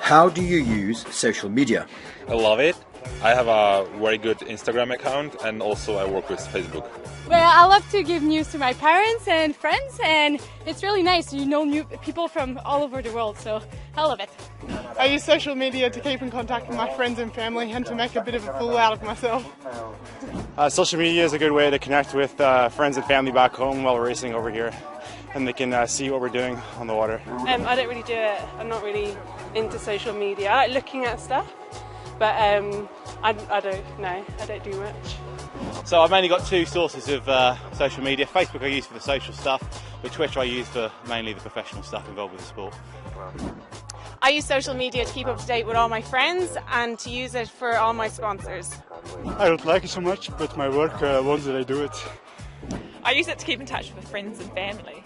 How do you use social media? I love it. I have a very good Instagram account and also I work with Facebook. Well, I love to give news to my parents and friends, and it's really nice. You know new people from all over the world, so I love it. I use social media to keep in contact with my friends and family and to make a bit of a fool out of myself. Social media is a good way to connect with friends and family back home while we're racing over here, and they can see what we're doing on the water. I don't really do it. I'm not really into social media. I like looking at stuff, but I don't do much. So I've mainly got two sources of social media. Facebook I use for the social stuff, but Twitter I use for mainly the professional stuff involved with the sport. I use social media to keep up to date with all my friends and to use it for all my sponsors. I don't like it so much, but my work wants that I do it. I use it to keep in touch with friends and family.